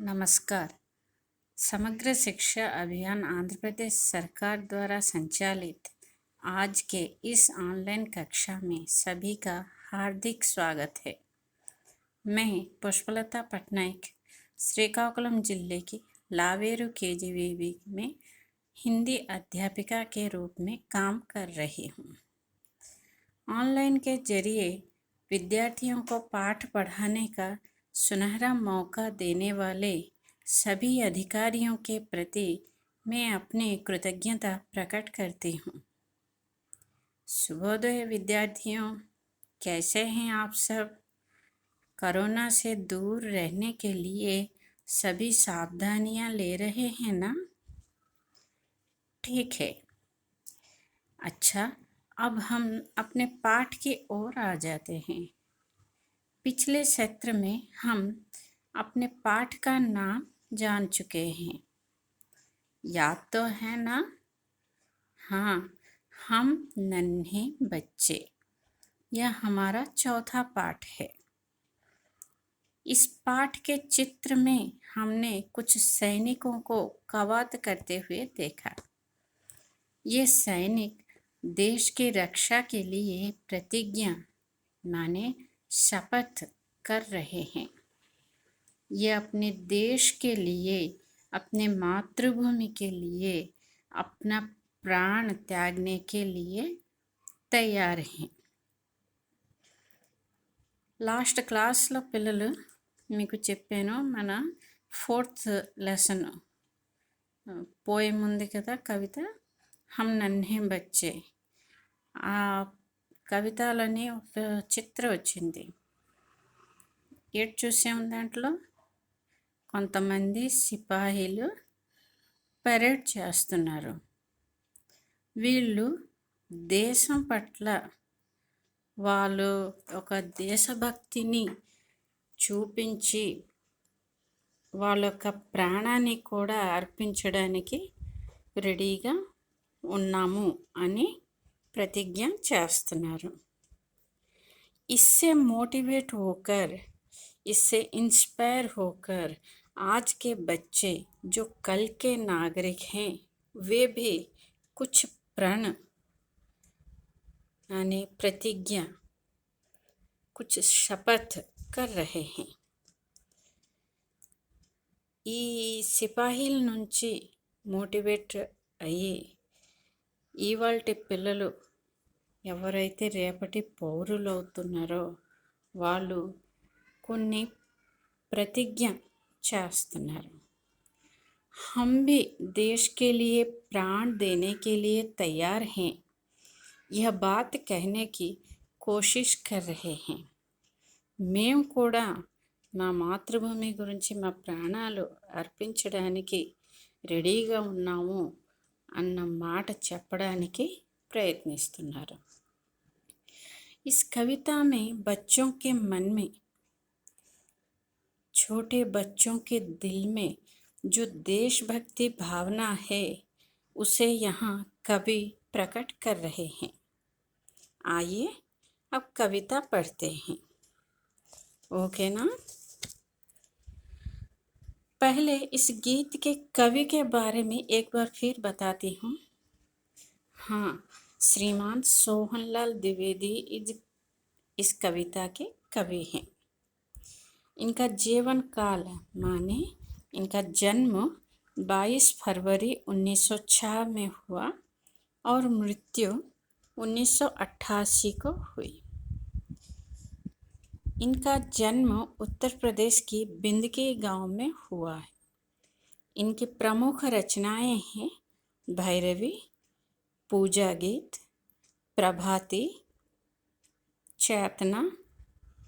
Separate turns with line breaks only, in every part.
नमस्कार। समग्र शिक्षा अभियान आंध्र प्रदेश सरकार द्वारा संचालित आज के इस ऑनलाइन कक्षा में सभी का हार्दिक स्वागत है। मैं पुष्पलता पटनायक श्रीकाकुलम जिले की लावेरू केजीवीवी में हिंदी अध्यापिका के रूप में काम कर रही हूँ। ऑनलाइन के जरिए विद्यार्थियों को पाठ पढ़ाने का सुनहरा मौका देने वाले सभी अधिकारियों के प्रति मैं अपनी कृतज्ञता प्रकट करती हूँ। शुभोदय विद्यार्थियों, कैसे हैं आप सब? कोरोना से दूर रहने के लिए सभी सावधानियाँ ले रहे हैं ना? ठीक है। अच्छा, अब हम अपने पाठ की ओर आ जाते हैं। पिछले सत्र में हम अपने पाठ का नाम जान चुके हैं, याद तो है ना? हाँ, हम नन्हे बच्चे, यह हमारा चौथा पाठ है। इस पाठ के चित्र में हमने कुछ सैनिकों को कवायद करते हुए देखा। ये सैनिक देश की रक्षा के लिए प्रतिज्ञा माने शपथ कर रहे हैं। ये अपने देश के लिए, अपने मातृभूमि के लिए अपना प्राण त्यागने के लिए तैयार हैं। లాస్ట్ క్లాస్లో పిల్లలు మీకు చెప్పాను, మన 4th లెసన్ పోయం ఉంది కదా, కవిత హమ్ నన్హే బచ్చే. ఆ కవితలని ఒక చిత్రం వచ్చింది. ఏడు చూసాము దాంట్లో కొంతమంది సిపాయిలు పరేడ్ చేస్తున్నారు. వీళ్ళు దేశం పట్ల వాళ్ళు ఒక దేశభక్తిని చూపించి వాళ్ళ యొక్క ప్రాణాన్ని కూడా అర్పించడానికి రెడీగా ఉన్నాము అని प्रतिज्ञा చేస్తున్నారు. इससे मोटिवेट होकर, इससे इंस्पायर होकर आज के बच्चे जो कल के नागरिक हैं, वे भी कुछ प्रण यानी प्रतिज्ञा, कुछ शपथ कर रहे हैं. ఈ సిపాయిల నుంచి మోటివేట్ అయ్యి ఇవాల్టి పిల్లలు ఎవరైతే రేపటి పౌరులు అవుతున్నారో వాళ్ళు కొన్ని प्रतिज्ञा చేస్తున్నారు. हम भी देश के लिए प्राण देने के लिए तैयार हैं, यह बात कहने की कोशिश कर रहे हैं. మేము కూడా మా మాతృభూమి గురించి మా ప్రాణాలు అర్పించడానికి రెడీగా ఉన్నాము అన్న మాట చెప్పడానికి ప్రయత్నిస్తున్నారు. इस कविता में बच्चों के मन में, छोटे बच्चों के दिल में जो देशभक्ति भावना है, उसे यहाँ कवि प्रकट कर रहे हैं. आइए अब कविता पढ़ते हैं. ओके ना? पहले इस गीत के कवि के बारे में एक बार फिर बताती हूँ. हाँ, श्रीमान सोहनलाल द्विवेदी इस कविता के कवि हैं. इनका जीवन काल माने इनका जन्म 22 फरवरी 1906 में हुआ और मृत्यु 1988 को हुई. इनका जन्म उत्तर प्रदेश की बिंदकी गांव में हुआ है. इनकी प्रमुख रचनाएं हैं भैरवी, पूजा गीत, प्रभाती, चेतना,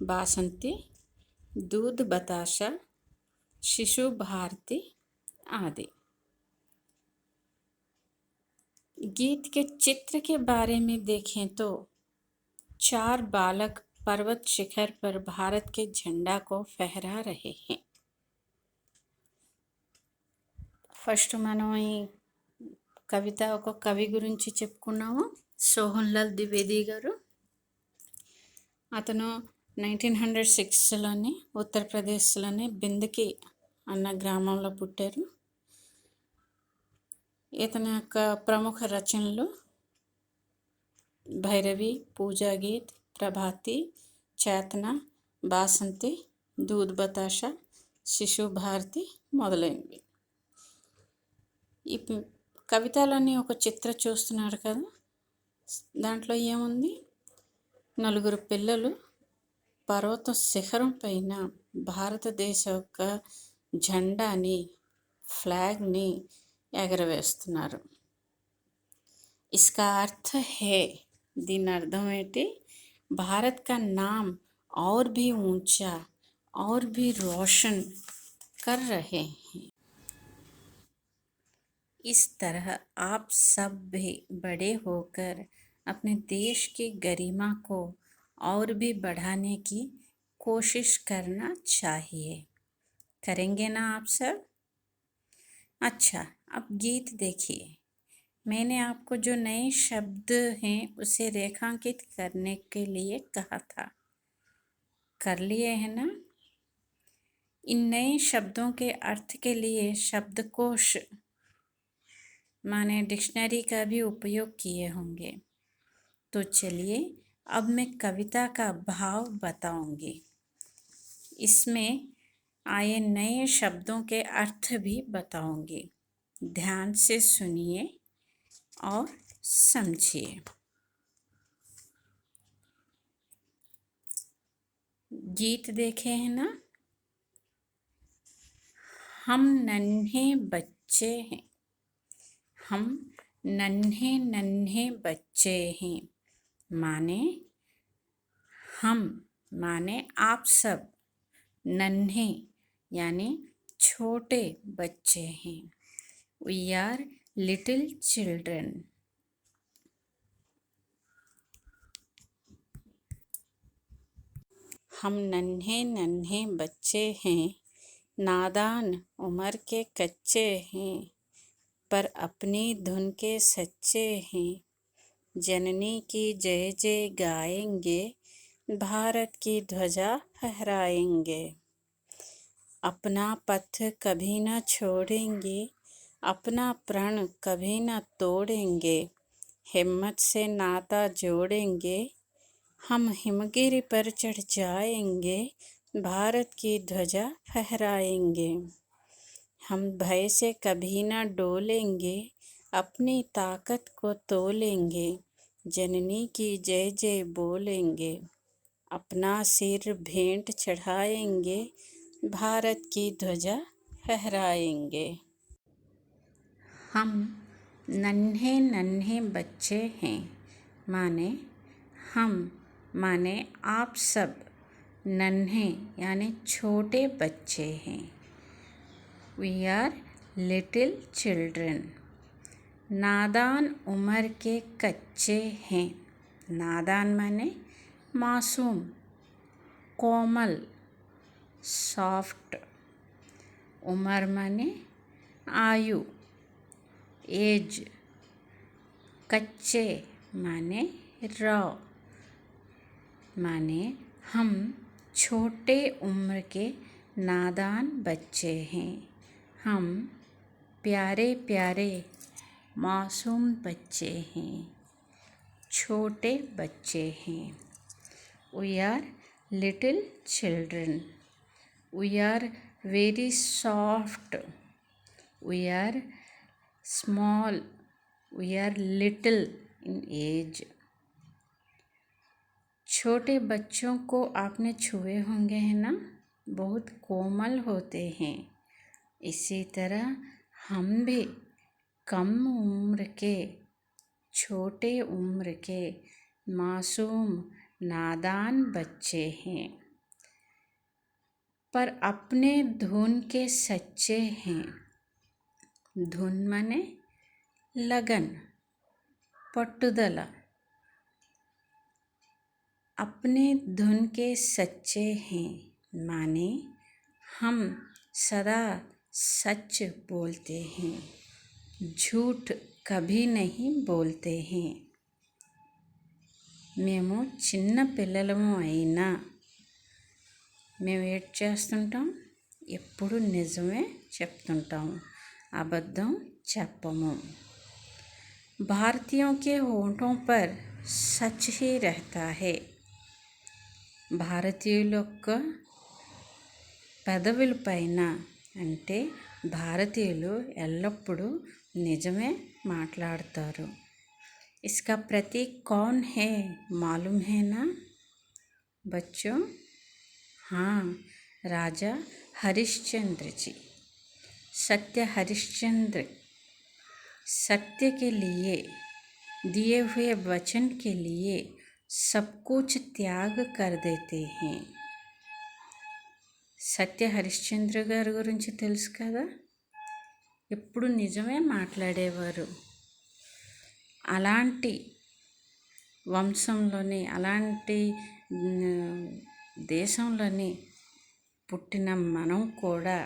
बासंती, दूध बताशा, शिशु भारती आदि. गीत के चित्र के बारे में देखें तो 4 बालक पर्वत शिखर पर भारत के झंडा को फहरा रहे हैं. ఫస్ట్ మనం ఈ కవిత ఒక కవి గురించి చెప్పుకున్నాము, సోహన్లాల్ ద్వివేది గారు. అతను 1906లోని ఉత్తరప్రదేశ్లోని బిందకి అన్న గ్రామంలో పుట్టారు. ఇతని యొక్క ప్రముఖ రచనలు భైరవి, పూజా గీత్, ప్రభాతి, చేతన, బాసంతి, దూద్ బతాషా, శిశు భారతి మొదలైనవి. ఈ కవితలన్నీ ఒక చిత్ర చూస్తున్నారు కదా, దాంట్లో ఏముంది? నలుగురు పిల్లలు పర్వత శిఖరం పైన భారతదేశ యొక్క జెండాని, ఫ్లాగ్ని ఎగరవేస్తున్నారు. इसका अर्थ है, దీని అర్థం ఏంటి? भारत का नाम और भी ऊंचा और भी रोशन कर रहे हैं. इस तरह आप सब भी बड़े होकर अपने देश की गरिमा को और भी बढ़ाने की कोशिश करना चाहिए. करेंगे ना आप सब? अच्छा, अब गीत देखिए. मैंने आपको जो नए शब्द हैं उसे रेखांकित करने के लिए कहा था. कर लिए हैं ना? इन नए शब्दों के अर्थ के लिए शब्दकोश माने डिक्शनरी का भी उपयोग किए होंगे. तो चलिए अब मैं कविता का भाव बताऊंगी. इसमें आए नए शब्दों के अर्थ भी बताऊंगी. ध्यान से सुनिए और समझिए. गीत देखे हैं ना? हम नन्हे बच्चे हैं. हम नन्हे नन्हे बच्चे हैं माने हम माने आप सब, नन्हे यानी छोटे बच्चे हैं. We are little children. हम नन्हे नन्हे बच्चे हैं, नादान उम्र के कच्चे हैं, पर अपनी धुन के सच्चे हैं. जननी की जय जय गाएंगे, भारत की ध्वजा फहराएंगे. अपना पथ कभी न छोड़ेंगे, अपना प्रण कभी न तोड़ेंगे. हिम्मत से नाता जोड़ेंगे, हम हिमगिरी पर चढ़ जाएंगे, भारत की ध्वजा फहराएंगे. हम भय से कभी न डोलेंगे, अपनी ताकत को तोलेंगे. जननी की जय जय बोलेंगे, अपना सिर भेंट चढ़ाएंगे, भारत की ध्वजा फहराएंगे. हम नन्हे नन्हे बच्चे हैं माने हम माने आप सब, नन्हे यानी छोटे बच्चे हैं. We are little children. नादान उम्र के कच्चे हैं. नादान माने मासूम, कोमल, सॉफ्ट. उम्र माने आयु, एज. कच्चे माने रॉ माने हम छोटे उम्र के नादान बच्चे हैं. हम प्यारे प्यारे मासूम बच्चे हैं, छोटे बच्चे हैं. We are little children. We are very soft. We are small. We are little in age. छोटे बच्चों को आपने छुए होंगे है ना, बहुत कोमल होते हैं. इसी तरह हम भी कम उम्र के, छोटे उम्र के मासूम नादान बच्चे हैं, पर अपने धुन के सच्चे हैं. धुन माने लगन, पट्टुदल. अपने धुन के सच्चे हैं माने हम सदा सच बोलते हैं, झूठ कभी नहीं बोलते हैं. మేము చిన్న పిల్లలము అయినా మేము ఏం చేస్తుంటాం? ఎప్పుడు నిజమే చెప్తుంటాము, అబద్ధం చెప్పము. भारतीयों के होठों पर सच ही रहता है. భారతీయుల యొక్క పెదవుల పైన అంటే భారతీయులు ఎల్లప్పుడూ నిజమే మాట్లాడతారు. इसका प्रतीक कौन है मालूम है ना बच्चों? हाँ, राजा हरिश्चंद्र जी. सत्य हरिश्चंद्र सत्य के लिए, दिए हुए वचन के लिए सब कुछ त्याग कर देते हैं. సత్య హరిశ్చంద్ర గారి గురించి తెలుసు కదా, ఎప్పుడు నిజమే మాట్లాడేవారు. అలాంటి వంశంలోని, అలాంటి దేశంలోని పుట్టిన మనం కూడా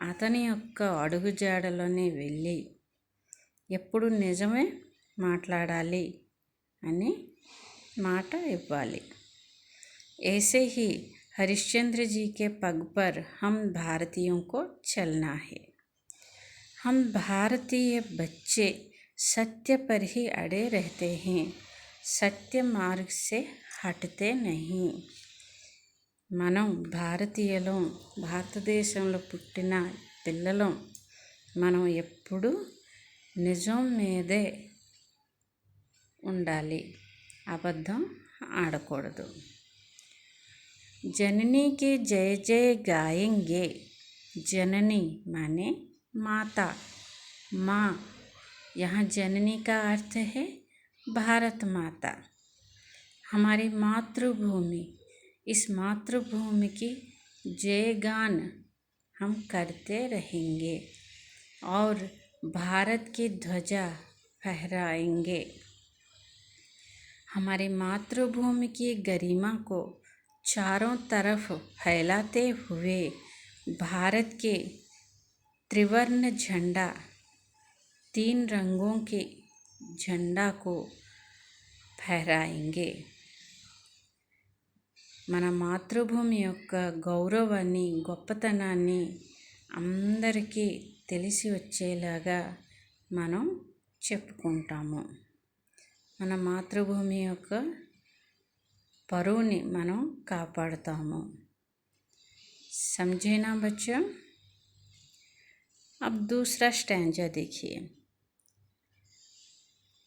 అతని యొక్క అడుగుజాడలోనే వెళ్ళి ఎప్పుడు నిజమే మాట్లాడాలి అని మాట ఇవ్వాలి. ऐसे ही हरिश्चंद्र जी के पग पर हम भारतीयों को चलना है. हम भारतीय बच्चे सत्य पर ही अड़े रहते हैं, सत्य मार्ग से हटते नहीं. మనం భారతీయులం, భారతదేశంలో పుట్టిన పిల్లలం. మనం ఎప్పుడు నిజం మీదే ఉండాలి, అబద్ధం ఆడకూడదు. जननी के जय जय गाएंगे. जननी माने माता, माँ. यहाँ जननी का अर्थ है भारत माता, हमारी मातृभूमि. इस मातृभूमि की जयगान हम करते रहेंगे और भारत की ध्वजा फहराएंगे. हमारी मातृभूमि की गरिमा को चारों तरफ फैलाते हुए भारत के त्रिवर्ण झंडा, 3 रंगों के झंडा को फहराएंगे. మన మాతృభూమి యొక్క గౌరవాన్ని, గొప్పతనాన్ని అందరికీ తెలిసి వచ్చేలాగా మనం చెప్పుకుంటాము. మన మాతృభూమి యొక్క పరువుని మనం కాపాడుతాము. समझे ना बच्चों? अब दूसरा स्टैंजा देखिए.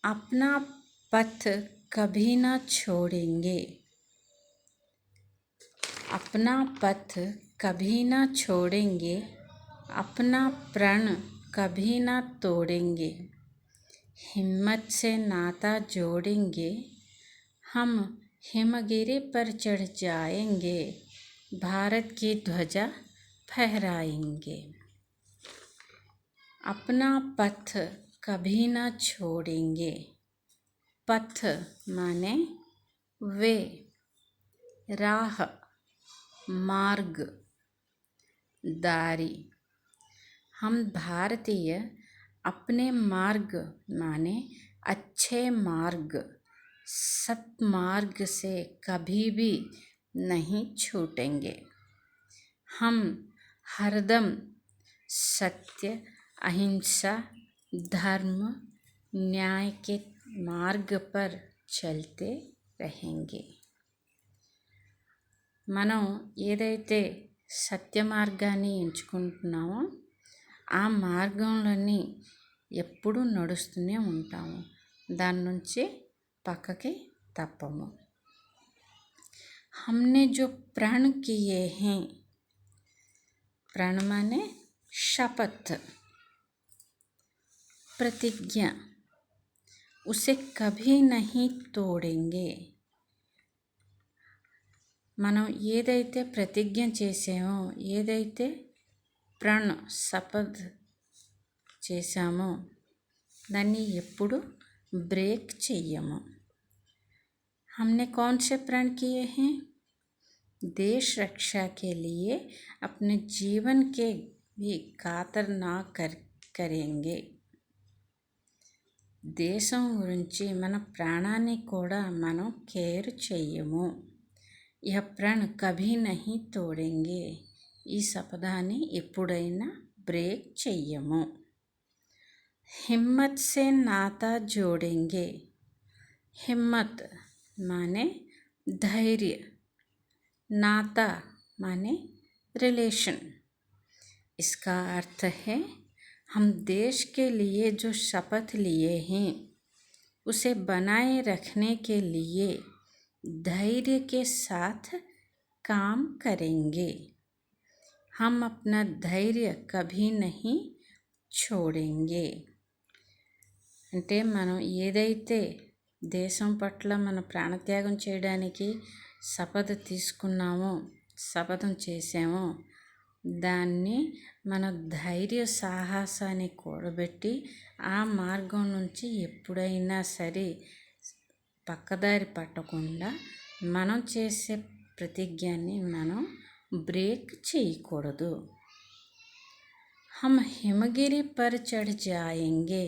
अपना पथ कभी ना छोड़ेंगे. अपना पथ कभी ना छोड़ेंगे, अपना प्रण कभी ना तोड़ेंगे. हिम्मत से नाता जोड़ेंगे, हम हिमगिरी पर चढ़ जाएंगे, भारत की ध्वजा फहराएंगे. अपना पथ कभी ना छोड़ेंगे. पथ माने वे, राह, मार्ग, दारी. हम भारतीय अपने मार्ग माने अच्छे मार्ग, सत्मार्ग से कभी भी नहीं छूटेंगे. हम हरदम सत्य, अहिंसा, धर्म, न्याय के मार्ग पर चलते रहेंगे. మనం ఏదైతే సత్య మార్గాన్ని ఎంచుకుంటున్నామో ఆ మార్గంలోని ఎప్పుడూ నడుస్తూనే ఉంటాము, దాని నుంచి పక్కకి తప్పము. हमने जो प्रण किए हैं, प्रण माने शपथ, प्रतिज्ञा, उसे कभी नहीं तोड़ेंगे. మనం ఏదైతే ప్రతిజ్ఞ చేసామో, ఏదైతే ప్రణ్ శపథ్ చేశామో దాన్ని ఎప్పుడు బ్రేక్ చెయ్యము. हमने कौन से प्रण किए हैं? देश रक्षा के लिए अपने जीवन के भी खातर ना करेंगे. దేశం గురించి మన ప్రాణాన్ని కూడా మనం కేర్ చెయ్యము. यह प्रण कभी नहीं तोड़ेंगे. ఈ శపథాన్ని ఎప్పుడైనా బ్రేక్ చెయ్యము. हिम्मत से नाता जोड़ेंगे. हिम्मत माने धैर्य, नाता माने रिलेशन. इसका अर्थ है हम देश के लिए जो शपथ लिए हैं उसे बनाए रखने के लिए धैर्य के साथ काम करेंगे. हम अपना धैर्य कभी नहीं छोड़ेंगे. అంటే మనం ఏదైతే దేశం పట్ల మన ప్రాణత్యాగం చేయడానికి శపథం చేసామో దాన్ని మన ధైర్య సాహసాన్ని కూడబెట్టి ఆ మార్గం నుంచి ఎప్పుడైనా సరే పక్కదారి పట్టకుండా మనం చేసే ప్రతిజ్ఞని మనం బ్రేక్ చేయకూడదు. हम हिमगिरी पर चढ़ जाएंगे.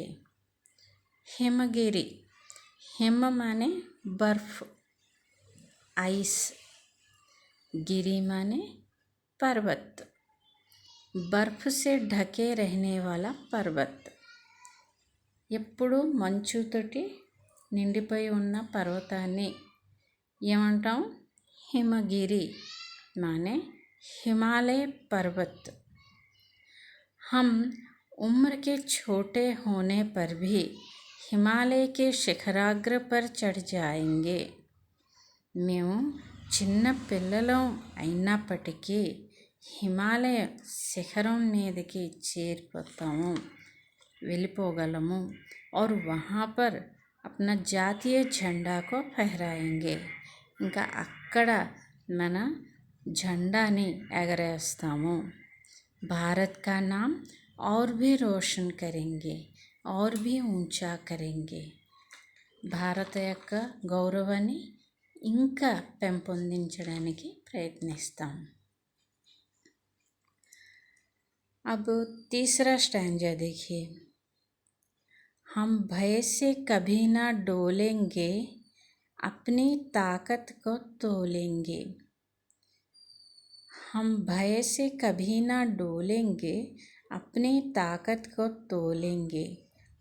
हिमगिरी, हिम माने बर्फ, आइस, गिरी माने पर्वत, बर्फ से ढके रहने वाला पर्वत. ఎప్పుడు మంచుతోటి నిండిపోయి ఉన్న పర్వతాన్ని ఏమంటాం? హిమగిరి माने हिमालय पर्वत. हम उम्र के छोटे होने पर भी हिमालय के शिखराग्र पर चढ़ जाएंगे. మేము చిన్న పిల్లలం అయినప్పటికీ హిమాలయ శిఖరం మీదకి వెళ్ళిపోగలము. और वहाँ पर अपना జాతీయ झंडा को फहराएंगे. ఇంకా అక్కడ మన झंडाని ఎగరేస్తాము. भारत का नाम और भी रोशन करेंगे, और भी ऊंचा करेंगे. భారత యొక్క గౌరవాన్ని ఇంకా పెంపొందించడానికి ప్రయత్నిస్తాం. अब तीसरा स्टैंजा देखिए. हम भय से कभी ना डोलेंगे, अपनी ताकत को तोलेंगे. हम भय से कभी ना डोलेंगे, अपनी ताकत को तोलेंगे.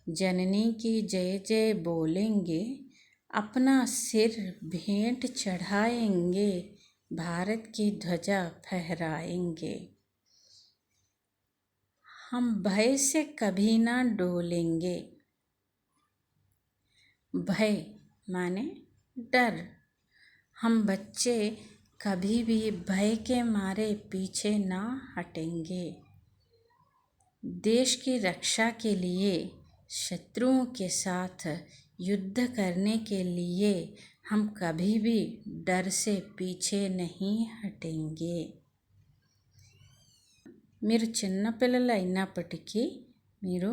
जननी की जय जय बोलेंगे, अपना सिर भेंट चढ़ाएंगे, भारत की ध्वजा फहराएंगे. हम भय से कभी ना डोलेंगे. भय माने डर. हम बच्चे कभी भी भय के मारे पीछे ना हटेंगे. देश की रक्षा के लिए शत्रुओं के साथ युद्ध करने के लिए हम कभी भी डर से पीछे नहीं हटेंगे. మీరు చిన్నపిల్లలు అయినప్పటికీ మీరు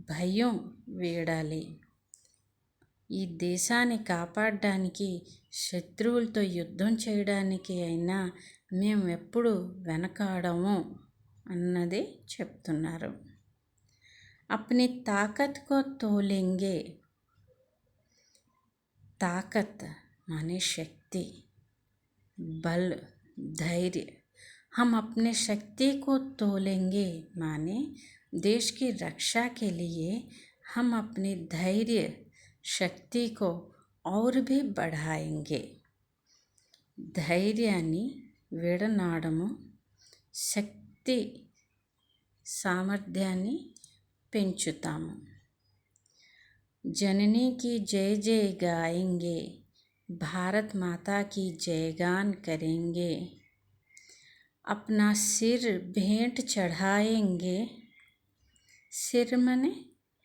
భయం వీడాలి. ఈ దేశాన్ని కాపాడడానికి శత్రువులతో యుద్ధం చేయడానికి అయినా మేము ఎప్పుడు వెనకాడము అన్నది చెప్తున్నారు. अपनी ताकत को तोलेंगे. ताकत माने शक्ति, बल, धैर्य. हम अपने शक्ति को तोलेंगे माने देश की रक्षा के लिए हम अपनी धैर्य शक्ति को और भी बढ़ाएंगे. ధైర్యాన్ని విడనాడము, శక్తి సామర్థ్యాన్ని పెంచుతాము. जननी की जय जय गाएंगे, भारत माता की जयगान करेंगे. अपना सिर भेंट चढ़ाएंगे. सिर माने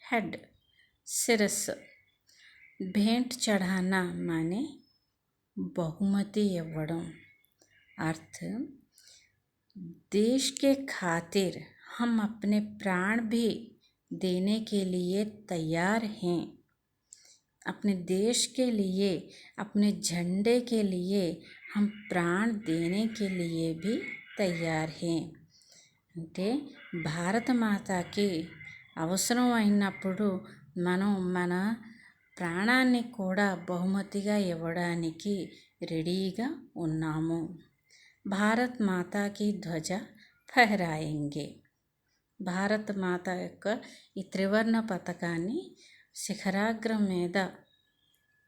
हेड, सिरस. भेंट चढ़ाना माने बहुमति इव्वడం. अर्थ देश के खातिर हम अपने प्राण भी देने के लिए तैयार हैं. अपने देश के लिए, अपने झंडे के लिए हम प्राण देने के लिए भी तैयार हैं. అంటే భారతమాతకి అవసరం అయినప్పుడు మనం మన ప్రాణాన్ని కూడా బహుమతిగా ఇవ్వడానికి రెడీగా ఉన్నాము. భారత్ మాతాకి ధ్వజ ఫహరాయేంగే. భారతమాత యొక్క ఈ త్రివర్ణ పతాకాన్ని శిఖరాగ్రం మీద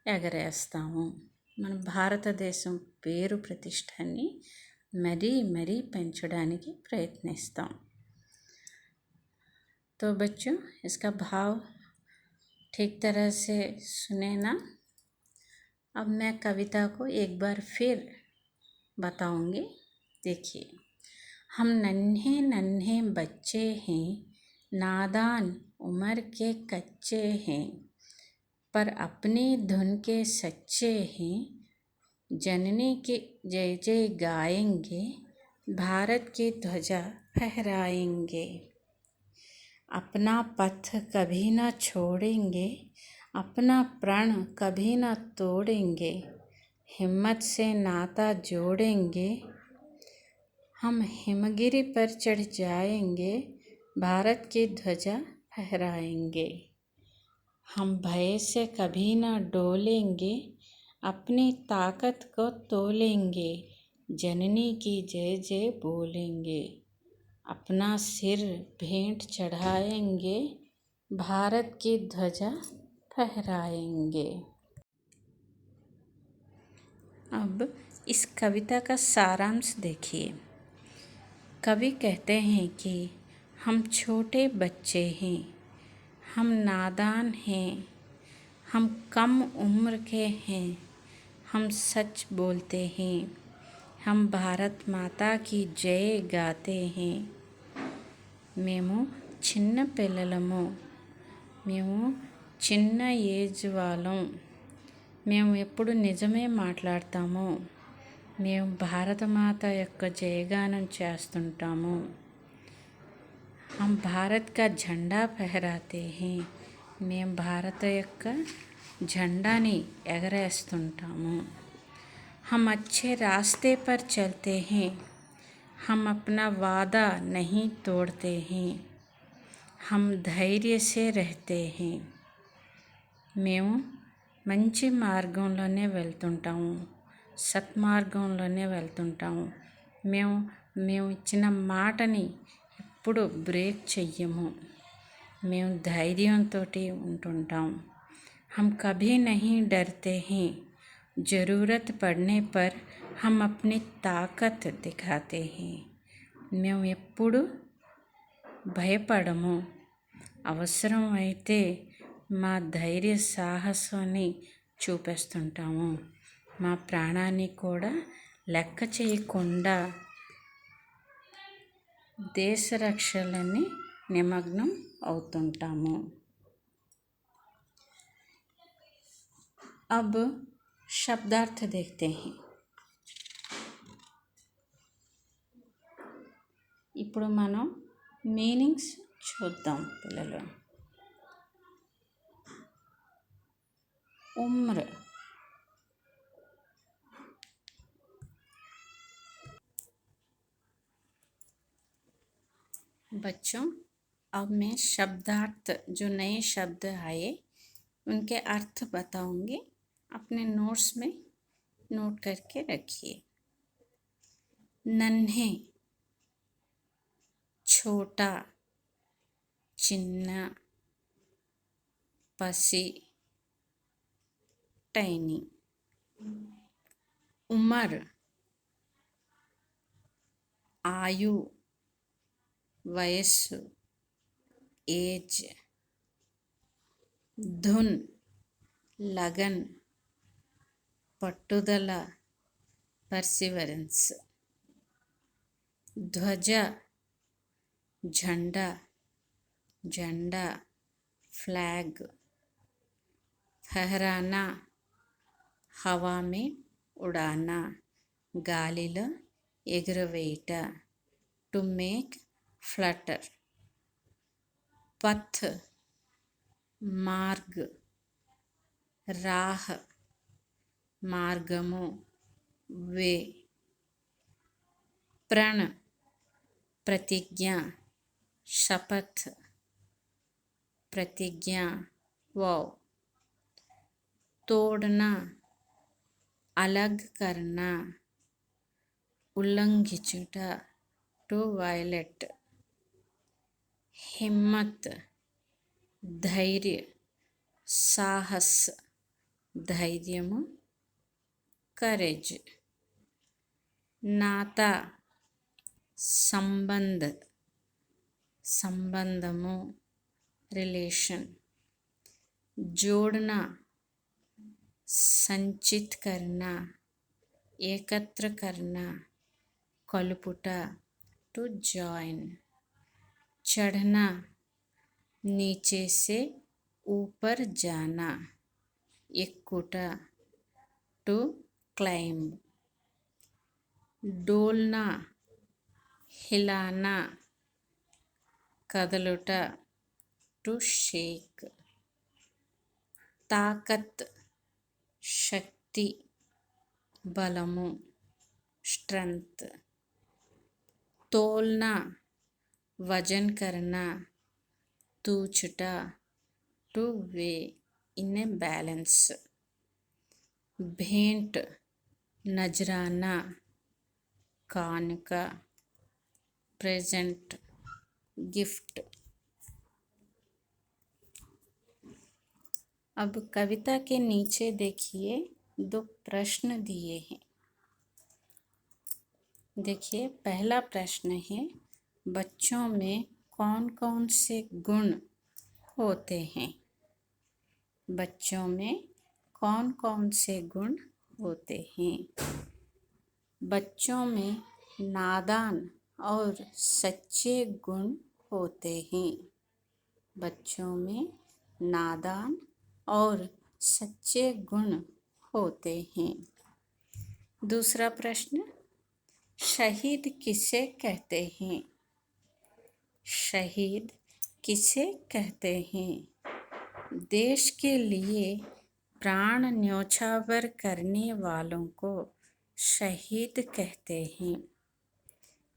ఎగరేస్తాము. మన భారతదేశం పేరు ప్రతిష్టని మరీ మరీ పెంచడానికి ప్రయత్నిస్తాం. तो बच्चों, इसका भाव ठीक तरह से सुने ना। अब मैं कविता को एक बार फिर बताऊंगी. देखिए, हम नन्हे नन्हे बच्चे हैं, नादान उम्र के कच्चे हैं, पर अपनी धुन के सच्चे हैं, जननी की जय जय गाएंगे, भारत की ध्वजा फहराएंगे. अपना पथ कभी न छोड़ेंगे, अपना प्रण कभी न तोड़ेंगे, हिम्मत से नाता जोड़ेंगे, हम हिमगिरी पर चढ़ जाएंगे, भारत की ध्वजा फहराएंगे. हम भय से कभी न डोलेंगे, अपनी ताकत को तोलेंगे, जननी की जय जय बोलेंगे, अपना सिर भेंट चढ़ाएंगे, भारत की ध्वजा फहराएंगे. अब इस कविता का सारांश देखिए. कवि कहते हैं कि हम छोटे बच्चे हैं, हम नादान हैं, हम कम उम्र के हैं, हम सच बोलते हैं, हम भारत माता की जय गाते हैं. మేము చిన్న పిల్లలము, మేము చిన్న ఏజ్ వాళ్ళం, మేము ఎప్పుడు నిజమే మాట్లాడతాము, మేము భారతమాత యొక్క జయగానం చేస్తుంటాము. हम भारत का झंडा फहराते हैं, మేము భారత యొక్క జెండాని ఎగరేస్తుంటాము. हम अच्छे रास्ते पर चलते हैं, हम अपना वादा नहीं तोड़ते हैं, हम धैर्य से रहते हैं. మేము మంచి మార్గంలోనే వెళ్తుంటాము, సత్మార్గంలోనే వెళ్తుంటాము. మేము ఇచ్చిన మాటని ఎప్పుడు బ్రేక్ చెయ్యము. మేము ధైర్యంతో ఉంటుంటాం. हम कभी नहीं डरते हैं, ज़रूरत पड़ने पर हम अपनी ताकत दिखाते हैं. మేము ఎప్పుడు భయపడము, అవసరం అయితే మా ధైర్య సాహసాన్ని చూపిస్తుంటాము. మా ప్రాణాన్ని కూడా లెక్క చేయకుండా దేశ రక్షణని నిమగ్నం అవుతుంటాము. अब शब्दार्थ देखते हैं. ఇప్పుడు మనం మీనింగ్స్ చూద్దాం పిల్లలు. उम्र, बच्चों अब मैं शब्दार्थ जो नए शब्द आए उनके अर्थ बताऊंगी. अपने नोट्स में नोट करके रखिए. नन्हे छोटा, చిన్న, పసి టైనీ. उम्र ఆయు, వయస్సు, ఏజ్. ధున్ लगन, పట్టుదల, పర్సివరెన్స్. ధ్వజ झंडा, జెండా, फ्लैग. फहराना हवा में उड़ाना, గాలిలో ఎగురవేయుట. To make Flutter. पथ मार्ग, राह మార్గము, वे. प्रण प्रतिज्ञा, शपथ, प्रतिज्ञा, वाव. तोड़ना अलग करना, उल्लंघिंచుట, टू वायलेट, हिम्मत, धैर्य, साहस, ధైర్యము, కరేజ్. నాతా, సంబంధ్, సంబంధము, रिलेशन. जोड़ना, संचित करना, एकत्र करना, कलुपुटा, टू जॉइन. चढ़ना, नीचे से ऊपर जाना, ఎక్కుట, टू क्लाइंब. डोलना, हिलाना, కదలుట, टू शेक. ताकत, शक्ति, बलमु, स्ट्रेंथ. तोलना, वजन करना, तूचुटा, two way in a balance. भेंट, नजराना, कानुक, प्रेजेंट, गिफ्ट. अब कविता के नीचे देखिए 2 प्रश्न दिए हैं. देखिए पहला प्रश्न है, बच्चों में कौन कौन से गुण होते हैं? बच्चों में कौन कौन से गुण होते हैं? बच्चों में नादान और सच्चे गुण होते हैं. बच्चों में नादान और सच्चे गुण होते हैं. दूसरा प्रश्न, शहीद किसे कहते हैं? शहीद किसे कहते हैं? देश के लिए प्राण न्योछावर करने वालों को शहीद कहते हैं.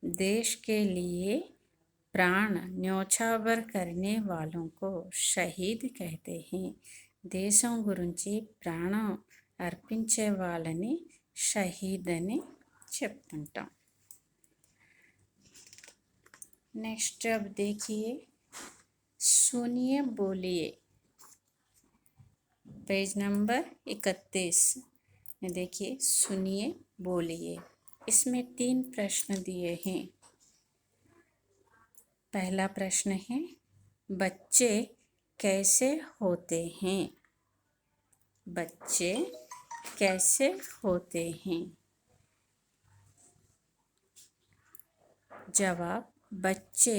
देश के लिए प्राण న్యోఛావర్ करने वालों को शहीद कहते हैं. దేశం గురించి ప్రాణం అర్పించే వాళ్ళని షహీద్ అని చెప్తుంటాం. नेक्स्ट अब देखिए, सुनिए बोलिए, पेज नंबर 31 में देखिए, सुनिए बोलिए. इसमें 3 प्रश्न दिए हैं. पहला प्रश्न है, बच्चे कैसे होते हैं? बच्चे कैसे होते हैं? जवाब, बच्चे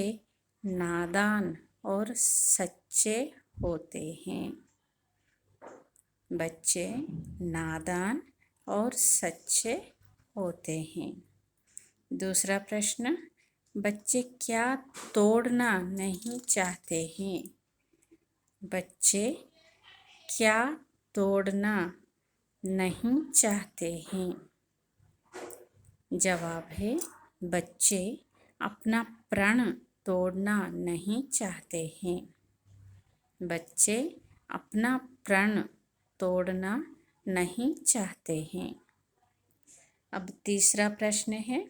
नादान और सच्चे होते हैं. बच्चे नादान और सच्चे होते हैं. दूसरा प्रश्न, बच्चे क्या तोड़ना नहीं चाहते हैं? बच्चे क्या तोड़ना नहीं चाहते हैं? जवाब है, बच्चे अपना प्रण तोड़ना नहीं चाहते हैं. बच्चे अपना प्रण तोड़ना नहीं चाहते हैं. अब तीसरा प्रश्न है,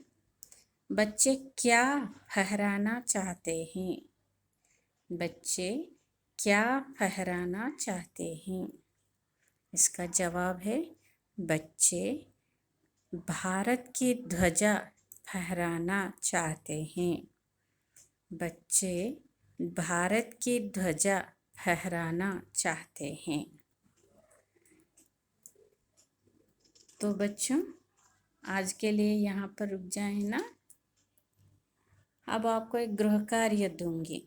बच्चे क्या फहराना चाहते हैं? बच्चे क्या फहराना चाहते हैं? इसका जवाब है, बच्चे भारत की ध्वजा फहराना चाहते हैं. बच्चे भारत की ध्वजा फहराना चाहते हैं. तो बच्चों आज के लिए यहाँ पर रुक जाए ना. अब आपको एक गृह कार्य दूंगी,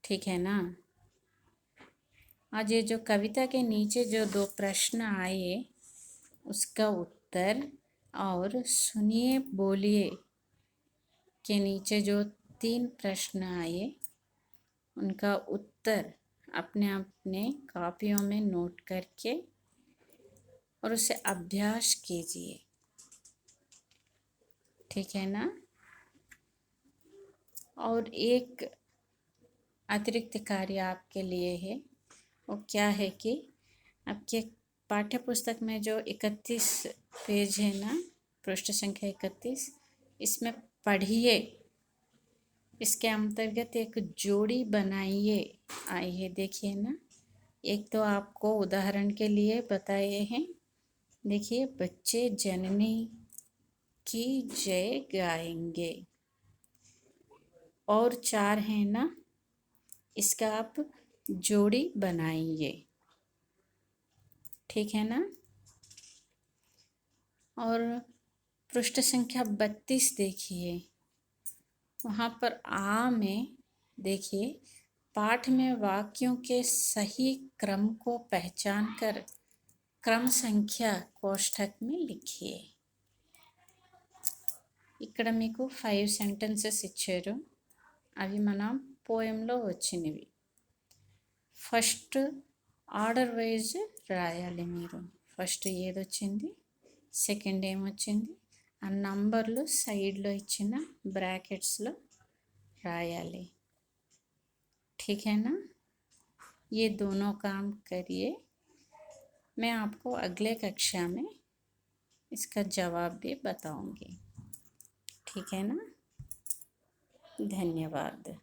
ठीक है ना. आज ये जो कविता के नीचे जो 2 प्रश्न आए उसका उत्तर, और सुनिए बोलिए के नीचे जो 3 प्रश्न आए उनका उत्तर अपने अपने कॉपियों में नोट करके और उसे अभ्यास कीजिए, ठीक है ना. और एक अतिरिक्त कार्य आपके लिए है. वो क्या है कि आपके पाठ्य पुस्तक में जो 31 पेज है ना, पृष्ठ संख्या 31, इसमें पढ़िए। इसके अंतर्गत एक जोड़ी बनाइए। आइए देखिए ना, एक तो आपको उदाहरण के लिए बताए हैं। देखिए, बच्चे जननी की जय गाएंगे। और 4 हैं ना, इसका आप जोड़ी बनाइए। ठीक है ना। और पृष्ठ संख्या 32 देखिए, वहाँ पर आ में देखिए, पाठ में वाक्यों के सही क्रम को पहचान कर क्रम संख्या कोष्ठक में लिखिए। ఇక్కడ మీకు 5 సెంటెన్సెస్ ఇచ్చారు. అవి మన పోయంలో వచ్చినవి. ఫస్ట్ ఆర్డర్ వైజ్ రాయాలి మీరు. ఫస్ట్ ఏదొచ్చింది, సెకండ్ ఏమొచ్చింది, ఆ నంబర్లు సైడ్లో ఇచ్చిన బ్రాకెట్స్లో रायाली। ठीक है ना। ये दोनों काम करिए। मैं आपको अगले कक्षा में इसका जवाब भी बताऊंगी। ठीक है ना। धन्यवाद।